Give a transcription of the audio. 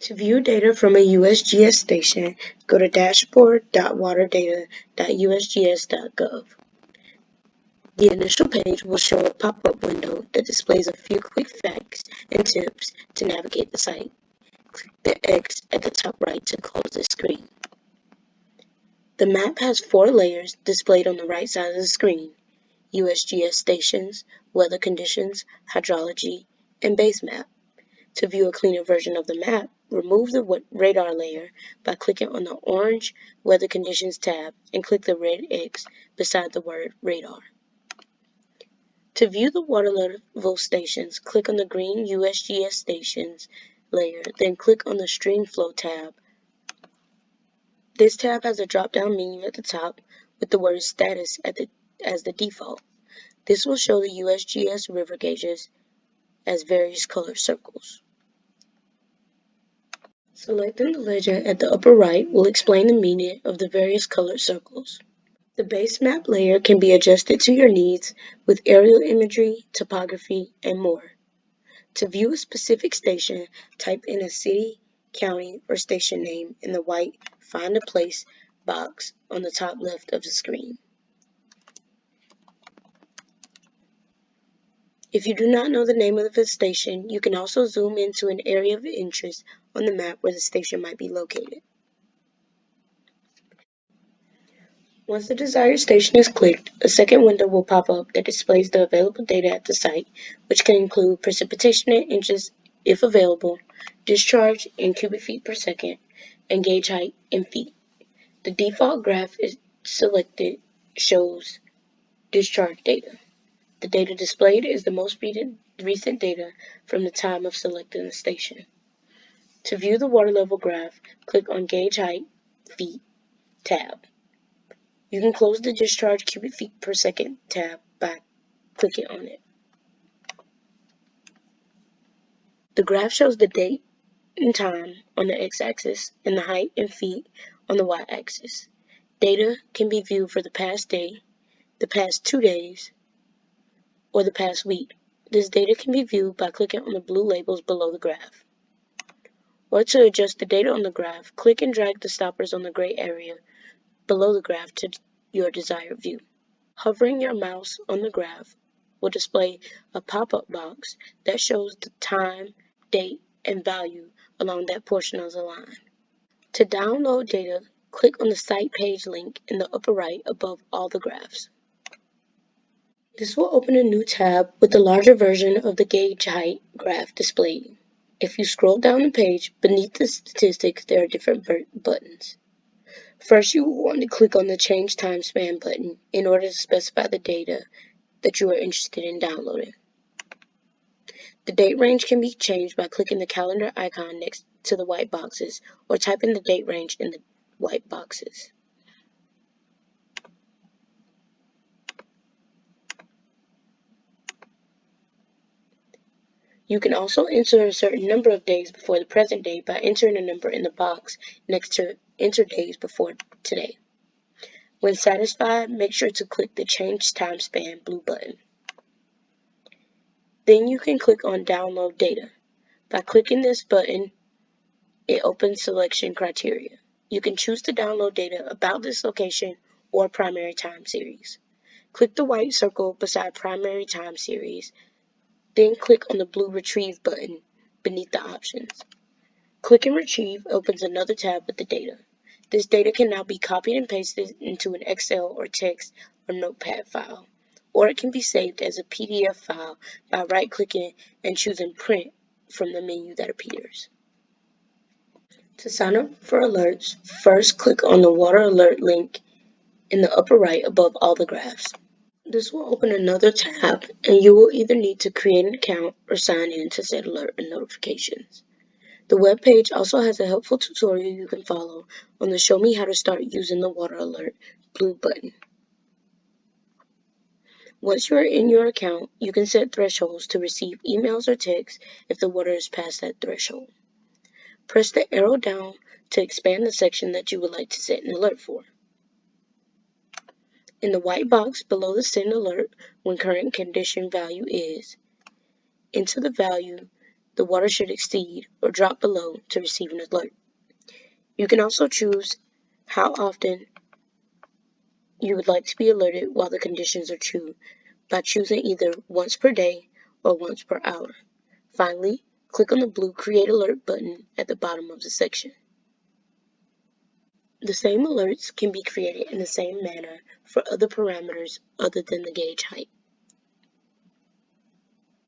To view data from a USGS station, go to dashboard.waterdata.usgs.gov. The initial page will show a pop-up window that displays a few quick facts and tips to navigate the site. Click the X at the top right to close the screen. The map has 4 layers displayed on the right side of the screen: USGS stations, weather conditions, hydrology, and base map. To view a cleaner version of the map, remove the radar layer by clicking on the orange Weather Conditions tab and click the red X beside the word radar. To view the water level stations, click on the green USGS stations layer, then click on the Stream Flow tab. This tab has a drop-down menu at the top with the word Status as the default. This will show the USGS river gauges as various color circles. Selecting the legend at the upper right will explain the meaning of the various colored circles. The base map layer can be adjusted to your needs with aerial imagery, topography, and more. To view a specific station, type in a city, county, or station name in the white Find a Place box on the top left of the screen. If you do not know the name of the station, you can also zoom into an area of interest on the map where the station might be located. Once the desired station is clicked, a second window will pop up that displays the available data at the site, which can include precipitation in inches if available, discharge in cubic feet per second, and gauge height in feet. The default graph is selected shows discharge data. The data displayed is the most recent data from the time of selecting the station. To view the water level graph, click on Gauge Height, Feet tab. You can close the Discharge Cubic Feet per Second tab by clicking on it. The graph shows the date and time on the x-axis and the height in feet on the y-axis. Data can be viewed for the past day, the past 2 days, or the past week. This data can be viewed by clicking on the blue labels below the graph. Or to adjust the data on the graph, click and drag the stoppers on the gray area below the graph to your desired view. Hovering your mouse on the graph will display a pop-up box that shows the time, date, and value along that portion of the line. To download data, click on the site page link in the upper right above all the graphs. This will open a new tab with the larger version of the gauge height graph displayed. If you scroll down the page, beneath the statistics there are different buttons. First, you will want to click on the Change Time Span button in order to specify the data that you are interested in downloading. The date range can be changed by clicking the calendar icon next to the white boxes or typing the date range in the white boxes. You can also enter a certain number of days before the present day by entering a number in the box next to Enter Days Before Today. When satisfied, make sure to click the Change Time Span blue button. Then you can click on Download Data. By clicking this button, it opens selection criteria. You can choose to download data about this location or primary time series. Click the white circle beside primary time series, then click on the blue Retrieve button beneath the options. Click and Retrieve opens another tab with the data. This data can now be copied and pasted into an Excel or text or notepad file, or it can be saved as a PDF file by right-clicking and choosing Print from the menu that appears. To sign up for alerts, first click on the Water Alert link in the upper right above all the graphs. This will open another tab, and you will either need to create an account or sign in to set alert and notifications. The web page also has a helpful tutorial you can follow on the Show Me How to Start Using the Water Alert blue button. Once you are in your account, you can set thresholds to receive emails or texts if the water is past that threshold. Press the arrow down to expand the section that you would like to set an alert for. In the white box below the Send Alert when current condition value is, enter the value the water should exceed or drop below to receive an alert. You can also choose how often you would like to be alerted while the conditions are true by choosing either once per day or once per hour. Finally, click on the blue Create Alert button at the bottom of the section. The same alerts can be created in the same manner for other parameters other than the gauge height.